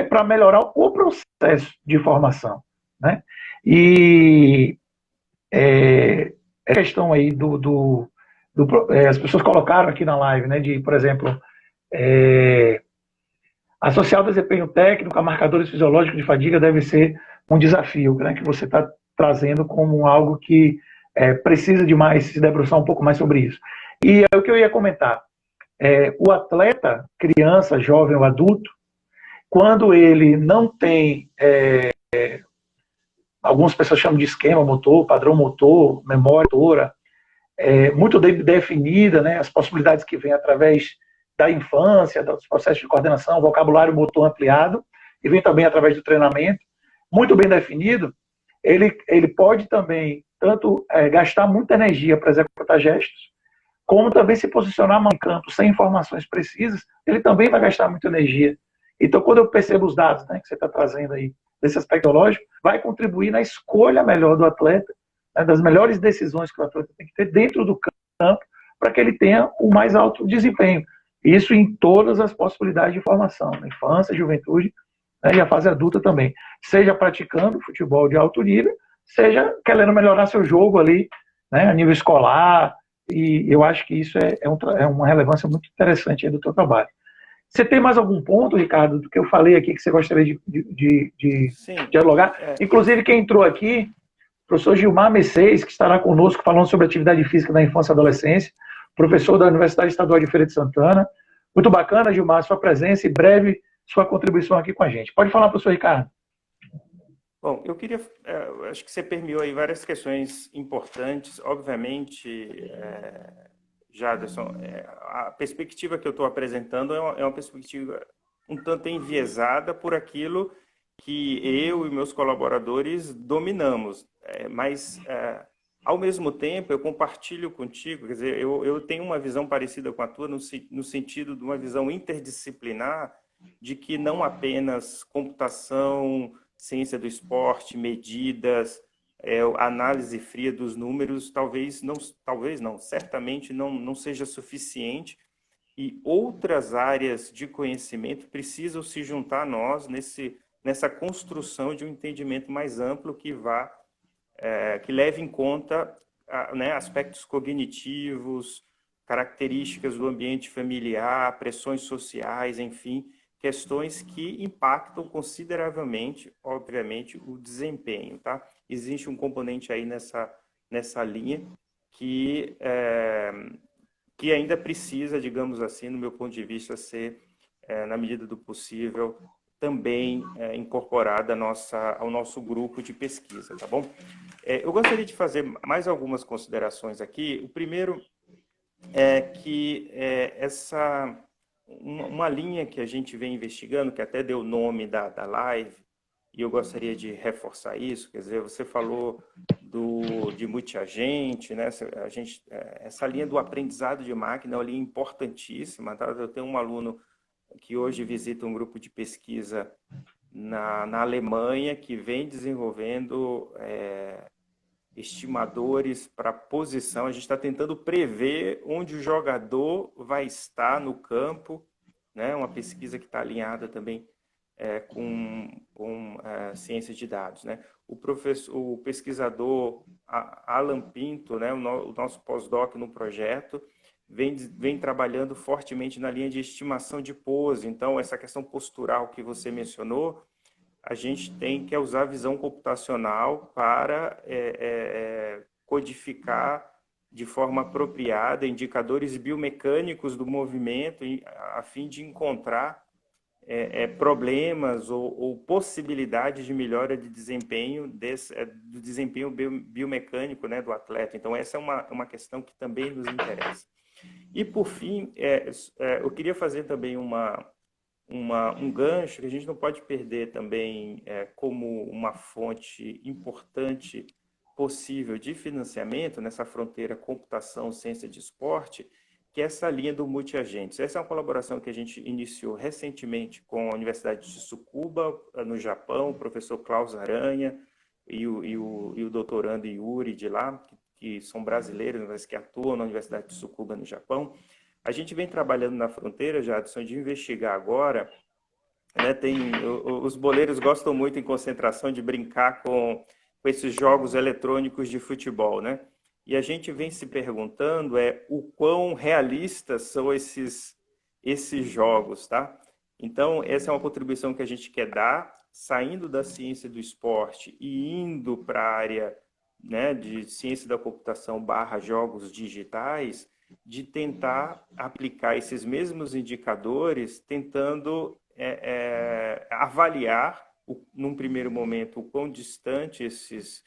para melhorar o processo de formação. Né? E essa questão aí as pessoas colocaram aqui na live, né, de, por exemplo, é, associar o desempenho técnico a marcadores fisiológicos de fadiga deve ser um desafio, né, que você está trazendo como algo que precisa de mais se debruçar um pouco mais sobre isso. E é o que eu ia comentar. O atleta, criança, jovem ou adulto, quando ele não tem, algumas pessoas chamam de esquema motor, padrão motor, memória motora, muito definida, né, as possibilidades que vêm através da infância, dos processos de coordenação, vocabulário motor ampliado, e vem também através do treinamento, muito bem definido, ele pode também tanto gastar muita energia para executar gestos, como também se posicionar em campo sem informações precisas, ele também vai gastar muita energia. Então, quando eu percebo os dados, né, que você está trazendo aí, desse aspecto lógico, vai contribuir na escolha melhor do atleta, né, das melhores decisões que o atleta tem que ter dentro do campo, para que ele tenha o mais alto desempenho. Isso em todas as possibilidades de formação, na infância, juventude, né, e a fase adulta também. Seja praticando futebol de alto nível, seja querendo melhorar seu jogo ali, né, a nível escolar, e eu acho que isso é uma relevância muito interessante aí do teu trabalho. Você tem mais algum ponto, Ricardo, do que eu falei aqui que você gostaria de Sim. dialogar? Inclusive, quem entrou aqui, o professor Gilmar Messias, que estará conosco falando sobre atividade física na infância e adolescência, professor da Universidade Estadual de Feira de Santana. Muito bacana, Gilmar, sua presença e breve sua contribuição aqui com a gente. Pode falar, professor Ricardo. Bom, eu queria, acho que você permeou aí várias questões importantes. Obviamente, Jaderson, a perspectiva que eu estou apresentando é uma perspectiva um tanto enviesada por aquilo que eu e meus colaboradores dominamos. Mas, ao mesmo tempo, eu compartilho contigo, quer dizer, eu tenho uma visão parecida com a tua no sentido de uma visão interdisciplinar de que não apenas computação, ciência do esporte, medidas, análise fria dos números, talvez não, certamente não seja suficiente, e outras áreas de conhecimento precisam se juntar a nós nessa construção de um entendimento mais amplo que leve em conta né, aspectos cognitivos, características do ambiente familiar, pressões sociais, enfim, questões que impactam consideravelmente, obviamente, o desempenho, tá? Existe um componente aí nessa linha que ainda precisa, digamos assim, no meu ponto de vista, ser, na medida do possível, também incorporada ao nosso grupo de pesquisa, tá bom? Eu gostaria de fazer mais algumas considerações aqui. O primeiro é que uma linha que a gente vem investigando, que até deu o nome da live, e eu gostaria de reforçar isso, quer dizer, você falou de multiagente, né? Essa linha do aprendizado de máquina é uma linha importantíssima, tá? Eu tenho um aluno que hoje visita um grupo de pesquisa na Alemanha, que vem desenvolvendo estimadores para posição. A gente está tentando prever onde o jogador vai estar no campo, né? Uma pesquisa que está alinhada também com ciência de dados, né? O pesquisador Alan Pinto, né? O nosso pós-doc no projeto, vem trabalhando fortemente na linha de estimação de pose. Então, essa questão postural que você mencionou, a gente tem que usar a visão computacional para codificar de forma apropriada indicadores biomecânicos do movimento a fim de encontrar problemas ou possibilidades de melhora de desempenho do desempenho biomecânico, né, do atleta. Então, essa é uma questão que também nos interessa. E, por fim, eu queria fazer também um gancho que a gente não pode perder também como uma fonte importante possível de financiamento nessa fronteira computação, ciência de esporte, que é essa linha do multiagentes. Essa é uma colaboração que a gente iniciou recentemente com a Universidade de Tsukuba, no Japão, o professor Klaus Aranha e o doutorando Yuri de lá, que são brasileiros, mas que atuam na Universidade de Tsukuba, no Japão. A gente vem trabalhando na fronteira, Jadson, de investigar agora, né, os boleiros gostam muito em concentração de brincar com esses jogos eletrônicos de futebol, né? E a gente vem se perguntando o quão realistas são esses jogos, tá? Então, essa é uma contribuição que a gente quer dar, saindo da ciência do esporte e indo para a área, né, de ciência da computação barra jogos digitais, de tentar aplicar esses mesmos indicadores, tentando avaliar, num primeiro momento, o quão distante esses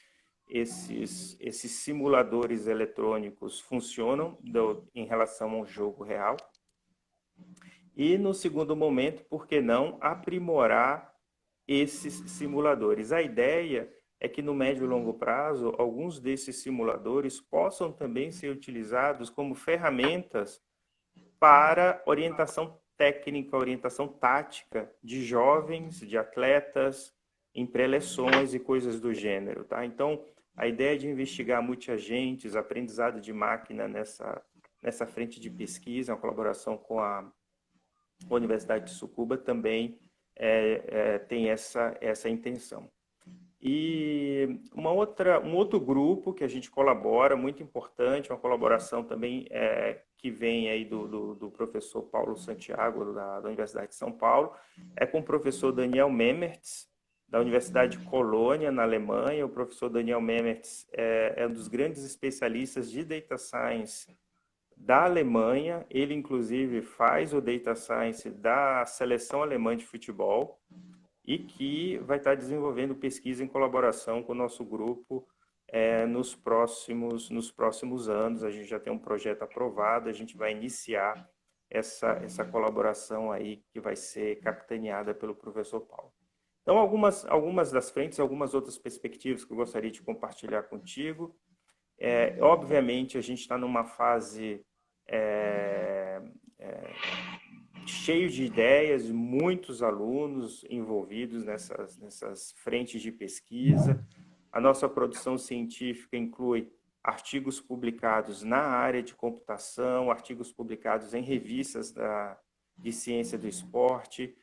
simuladores eletrônicos funcionam em relação ao jogo real. E, no segundo momento, por que não aprimorar esses simuladores? A ideia é que, no médio e longo prazo, alguns desses simuladores possam também ser utilizados como ferramentas para orientação técnica, orientação tática de jovens, de atletas, em pré-leções e coisas do gênero, tá? Então, a ideia de investigar multiagentes, aprendizado de máquina nessa frente de pesquisa, uma colaboração com a Universidade de Tsukuba, também tem essa intenção. E um outro grupo que a gente colabora, muito importante, uma colaboração também que vem aí do professor Paulo Santiago, da Universidade de São Paulo, é com o professor Daniel Memertz, da Universidade de Colônia, na Alemanha. O professor Daniel Memertz é um dos grandes especialistas de Data Science da Alemanha. Ele, inclusive, faz o Data Science da seleção alemã de futebol e que vai estar desenvolvendo pesquisa em colaboração com o nosso grupo nos próximos anos. A gente já tem um projeto aprovado, a gente vai iniciar essa colaboração aí que vai ser capitaneada pelo professor Paulo. Então, algumas das frentes, algumas outras perspectivas que eu gostaria de compartilhar contigo. Obviamente, a gente está numa fase cheio de ideias, muitos alunos envolvidos nessas frentes de pesquisa. A nossa produção científica inclui artigos publicados na área de computação, artigos publicados em revistas de ciência do esporte,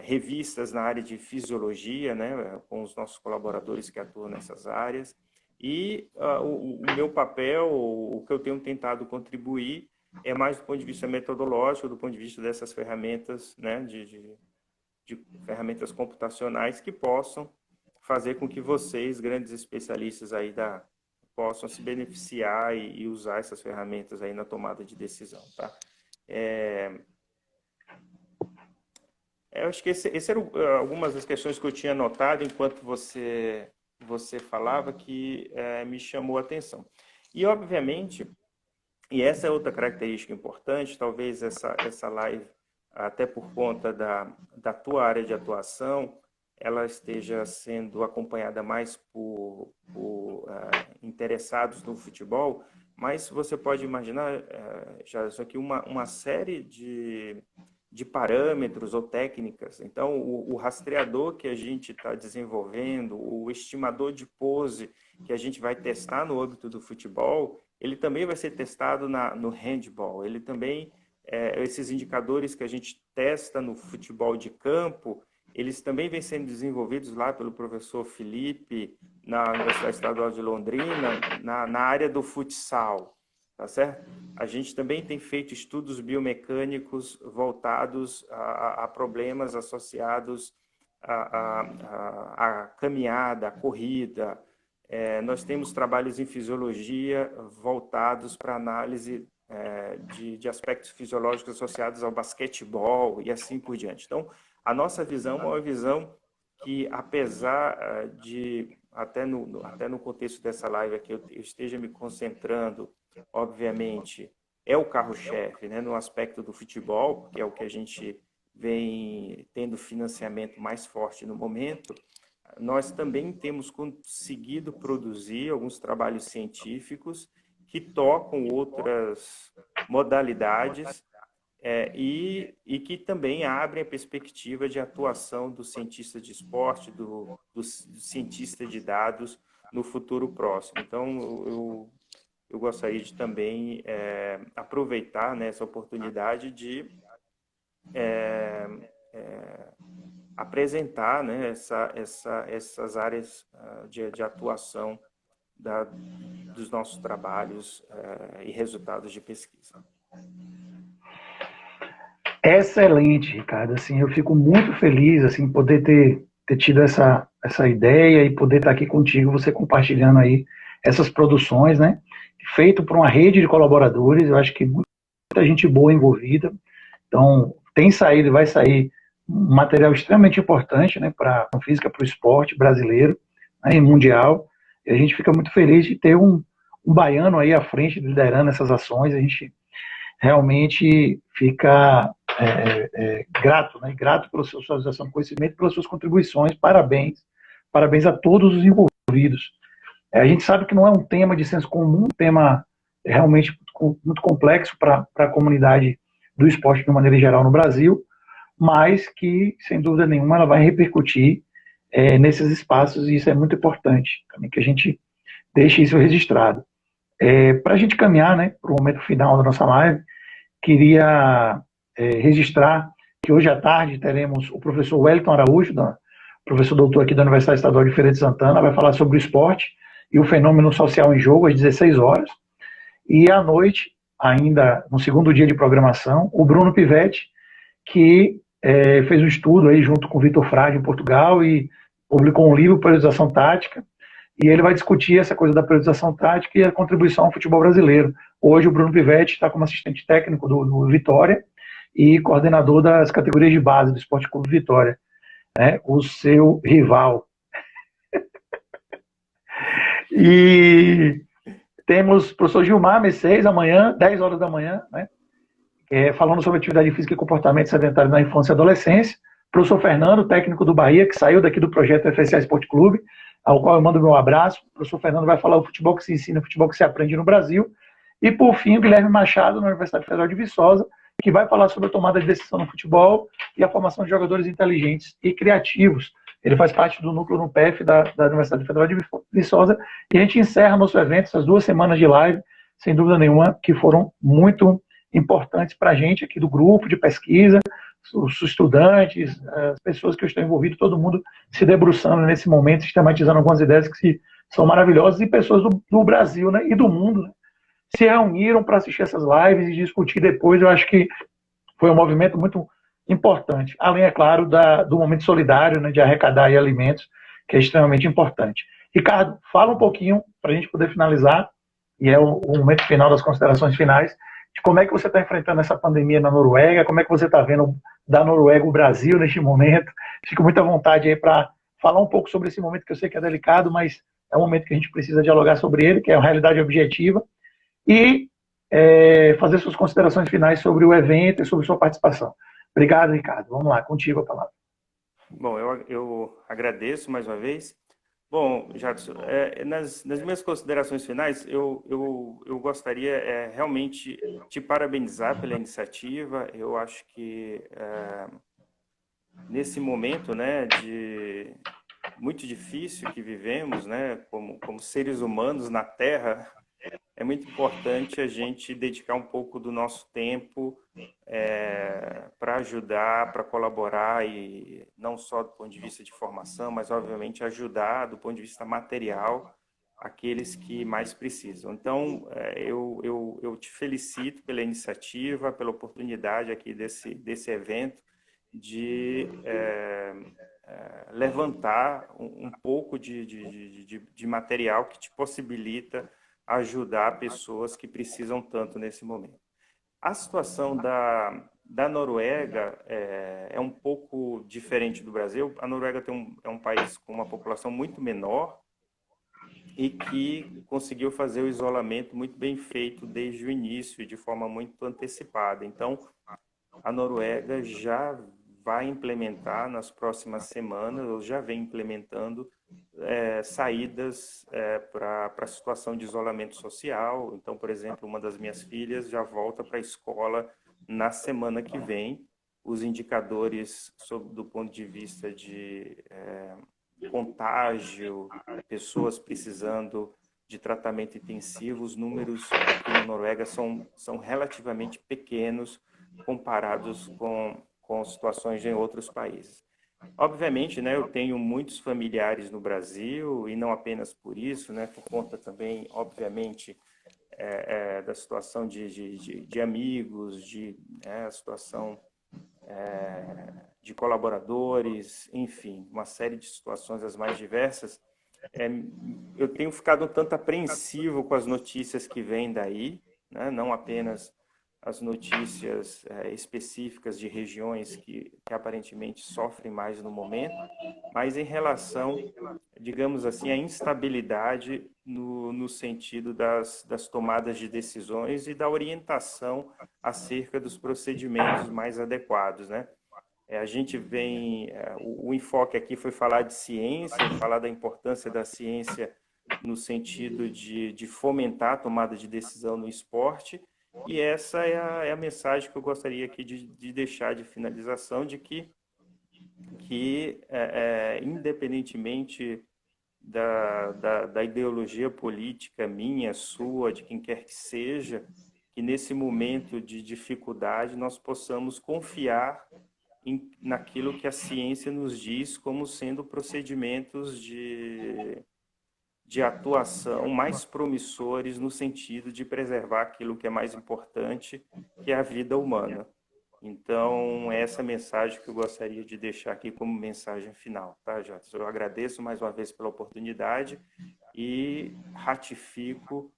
revistas na área de fisiologia, né, com os nossos colaboradores que atuam nessas áreas. E o meu papel, o que eu tenho tentado contribuir, é mais do ponto de vista metodológico, do ponto de vista dessas ferramentas, né, de ferramentas computacionais que possam fazer com que vocês, grandes especialistas aí possam se beneficiar e usar essas ferramentas aí na tomada de decisão, tá? Eu acho que esse eram algumas das questões que eu tinha notado enquanto você falava que me chamou a atenção. E, obviamente, e essa é outra característica importante, talvez essa live, até por conta da tua área de atuação, ela esteja sendo acompanhada mais por interessados no futebol, mas você pode imaginar, já isso aqui, uma série de parâmetros ou técnicas. Então, o rastreador que a gente está desenvolvendo, o estimador de pose que a gente vai testar no âmbito do futebol, ele também vai ser testado no handball. Ele também, esses indicadores que a gente testa no futebol de campo, eles também vêm sendo desenvolvidos lá pelo professor Felipe, na Universidade Estadual de Londrina, na área do futsal, tá certo? A gente também tem feito estudos biomecânicos voltados a problemas associados à caminhada, à corrida. Nós temos trabalhos em fisiologia voltados para análise de aspectos fisiológicos associados ao basquetebol e assim por diante. Então, a nossa visão é uma visão que, apesar de, até no contexto dessa live aqui, eu esteja me concentrando, obviamente, é o carro-chefe, né, no aspecto do futebol, que é o que a gente vem tendo financiamento mais forte no momento. Nós também temos conseguido produzir alguns trabalhos científicos que tocam outras modalidades e que também abrem a perspectiva de atuação do cientista de esporte, do cientista de dados no futuro próximo. Então, eu gostaria de também aproveitar, né, essa oportunidade de apresentar, né, essas áreas de atuação dos nossos trabalhos e resultados de pesquisa. Excelente, Ricardo. Assim, eu fico muito feliz assim poder ter tido essa ideia e poder estar aqui contigo, você compartilhando aí essas produções, né? Feito por uma rede de colaboradores, eu acho que muita gente boa envolvida. Então, tem saído e vai sair um material extremamente importante, né, para a física, para o esporte brasileiro, né, e mundial. E a gente fica muito feliz de ter um baiano aí à frente, liderando essas ações. A gente realmente fica grato, né? Grato pela sua atualização do conhecimento, pelas suas contribuições. Parabéns, parabéns a todos os envolvidos. A gente sabe que não é um tema de senso comum, um tema realmente muito complexo para a comunidade do esporte de uma maneira geral no Brasil, mas que, sem dúvida nenhuma, ela vai repercutir nesses espaços, e isso é muito importante, também que a gente deixe isso registrado. Para a gente caminhar, né, para o momento final da nossa live, queria registrar que hoje à tarde teremos o professor Wellington Araújo, professor doutor aqui da Universidade Estadual de Feira de Santana, vai falar sobre o esporte e o fenômeno social em jogo às 16 horas. E à noite, ainda no segundo dia de programação, o Bruno Pivetti, que fez um estudo aí junto com o Vitor Frade em Portugal e publicou um livro, Periodização Tática, e ele vai discutir essa coisa da periodização tática e a contribuição ao futebol brasileiro. Hoje o Bruno Pivetti está como assistente técnico do Vitória e coordenador das categorias de base do Esporte Clube Vitória, né? O seu rival. E temos o professor Gilmar Mercedes amanhã, 10 horas da manhã, né? Falando sobre atividade física e comportamento sedentário na infância e adolescência. Professor Fernando, técnico do Bahia, que saiu daqui do projeto FSA Esporte Clube, ao qual eu mando meu abraço. O professor Fernando vai falar o futebol que se ensina, o futebol que se aprende no Brasil. E, por fim, o Guilherme Machado, na Universidade Federal de Viçosa, que vai falar sobre a tomada de decisão no futebol e a formação de jogadores inteligentes e criativos. Ele faz parte do núcleo no PEF da Universidade Federal de Viçosa. E a gente encerra nosso evento, essas 2 semanas de live, sem dúvida nenhuma, que foram muito importantes para a gente aqui do grupo de pesquisa, os estudantes, as pessoas que estão envolvidas, todo mundo se debruçando nesse momento, sistematizando algumas ideias que são maravilhosas, e pessoas do Brasil, né, e do mundo, né, se reuniram para assistir essas lives e discutir depois. Eu acho que foi um movimento muito importante, além, é claro, do momento solidário, né, de arrecadar aí alimentos, que é extremamente importante. Ricardo, fala um pouquinho, para a gente poder finalizar, e é o momento final das considerações finais, de como é que você está enfrentando essa pandemia na Noruega, como é que você está vendo da Noruega o Brasil neste momento. Fico muito à vontade aí para falar um pouco sobre esse momento, que eu sei que é delicado, mas é um momento que a gente precisa dialogar sobre ele, que é uma realidade objetiva, e fazer suas considerações finais sobre o evento e sobre sua participação. Obrigado, Ricardo. Vamos lá, contigo a palavra. Bom, eu agradeço mais uma vez. Bom, Jadson, nas minhas considerações finais, eu gostaria realmente te parabenizar pela iniciativa. Eu acho que nesse momento, né, muito difícil que vivemos, né, como seres humanos na Terra, é muito importante a gente dedicar um pouco do nosso tempo para ajudar, para colaborar, e não só do ponto de vista de formação, mas, obviamente, ajudar do ponto de vista material aqueles que mais precisam. Então, eu te felicito pela iniciativa, pela oportunidade aqui desse evento de levantar um pouco de material que te possibilita ajudar pessoas que precisam tanto nesse momento. A situação da Noruega é um pouco diferente do Brasil. A Noruega é um país com uma população muito menor e que conseguiu fazer o isolamento muito bem feito desde o início e de forma muito antecipada. Então, a Noruega já vai implementar nas próximas semanas, ou já vem implementando, saídas para a situação de isolamento social. Então, por exemplo, uma das minhas filhas já volta para a escola na semana que vem. Os indicadores do ponto de vista de contágio, pessoas precisando de tratamento intensivo, os números aqui na Noruega são relativamente pequenos comparados com situações em outros países. Obviamente, né, eu tenho muitos familiares no Brasil, e não apenas por isso, né, por conta também, obviamente, da situação de amigos, a situação de colaboradores, enfim, uma série de situações as mais diversas. Eu tenho ficado um tanto apreensivo com as notícias que vêm daí, né? Não apenas as notícias específicas de regiões que aparentemente sofrem mais no momento, mas em relação, digamos assim, à instabilidade no sentido das tomadas de decisões e da orientação acerca dos procedimentos mais adequados, né? A gente vem, o enfoque aqui foi falar de ciência, falar da importância da ciência no sentido de fomentar a tomada de decisão no esporte, e essa é a mensagem que eu gostaria aqui de deixar de finalização, de que independentemente da ideologia política minha, sua, de quem quer que seja, que nesse momento de dificuldade nós possamos confiar naquilo que a ciência nos diz como sendo procedimentos de atuação mais promissores no sentido de preservar aquilo que é mais importante, que é a vida humana. Então, essa mensagem que eu gostaria de deixar aqui como mensagem final, tá, Jota? Eu agradeço mais uma vez pela oportunidade e ratifico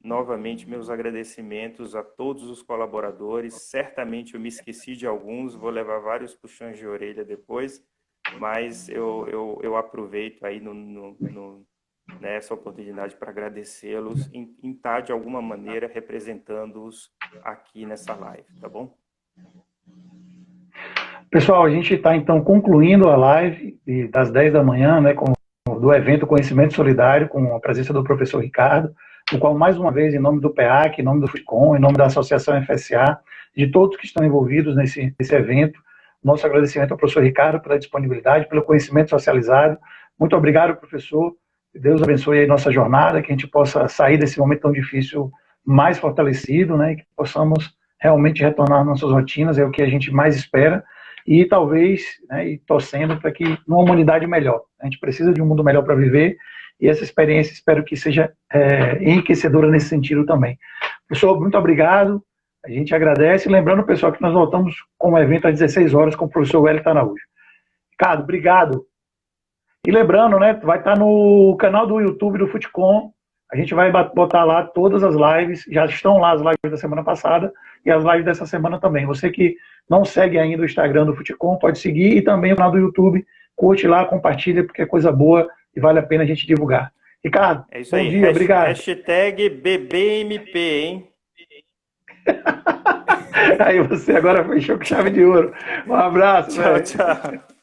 novamente meus agradecimentos a todos os colaboradores. Certamente eu me esqueci de alguns, vou levar vários puxões de orelha depois, mas eu aproveito aí nessa oportunidade para agradecê-los em estar, de alguma maneira, representando-os aqui nessa live, tá bom? Pessoal, a gente está então concluindo a live das 10 da manhã, né, do evento Conhecimento Solidário, com a presença do professor Ricardo, no qual, mais uma vez, em nome do PEAC, em nome do FUTCOM, em nome da Associação FSA, de todos que estão envolvidos nesse evento, nosso agradecimento ao professor Ricardo pela disponibilidade, pelo conhecimento socializado. Muito obrigado, professor. Deus abençoe a nossa jornada, que a gente possa sair desse momento tão difícil mais fortalecido, né, e que possamos realmente retornar às nossas rotinas, é o que a gente mais espera, e talvez, né, e torcendo para que uma humanidade melhor. A gente precisa de um mundo melhor para viver, e essa experiência espero que seja enriquecedora nesse sentido também. Professor, muito obrigado, a gente agradece, lembrando, pessoal, que nós voltamos com o evento às 16 horas com o professor Wellington Araújo. Ricardo, obrigado. E lembrando, né, vai estar no canal do YouTube do FUTCOM, a gente vai botar lá todas as lives, já estão lá as lives da semana passada e as lives dessa semana também. Você que não segue ainda o Instagram do FUTCOM, pode seguir, e também o canal do YouTube, curte lá, compartilha, porque é coisa boa e vale a pena a gente divulgar. Ricardo, é isso bom aí. dia, obrigado. Hashtag BBMP, hein? Aí você agora fechou com chave de ouro. Um abraço. Tchau, tchau.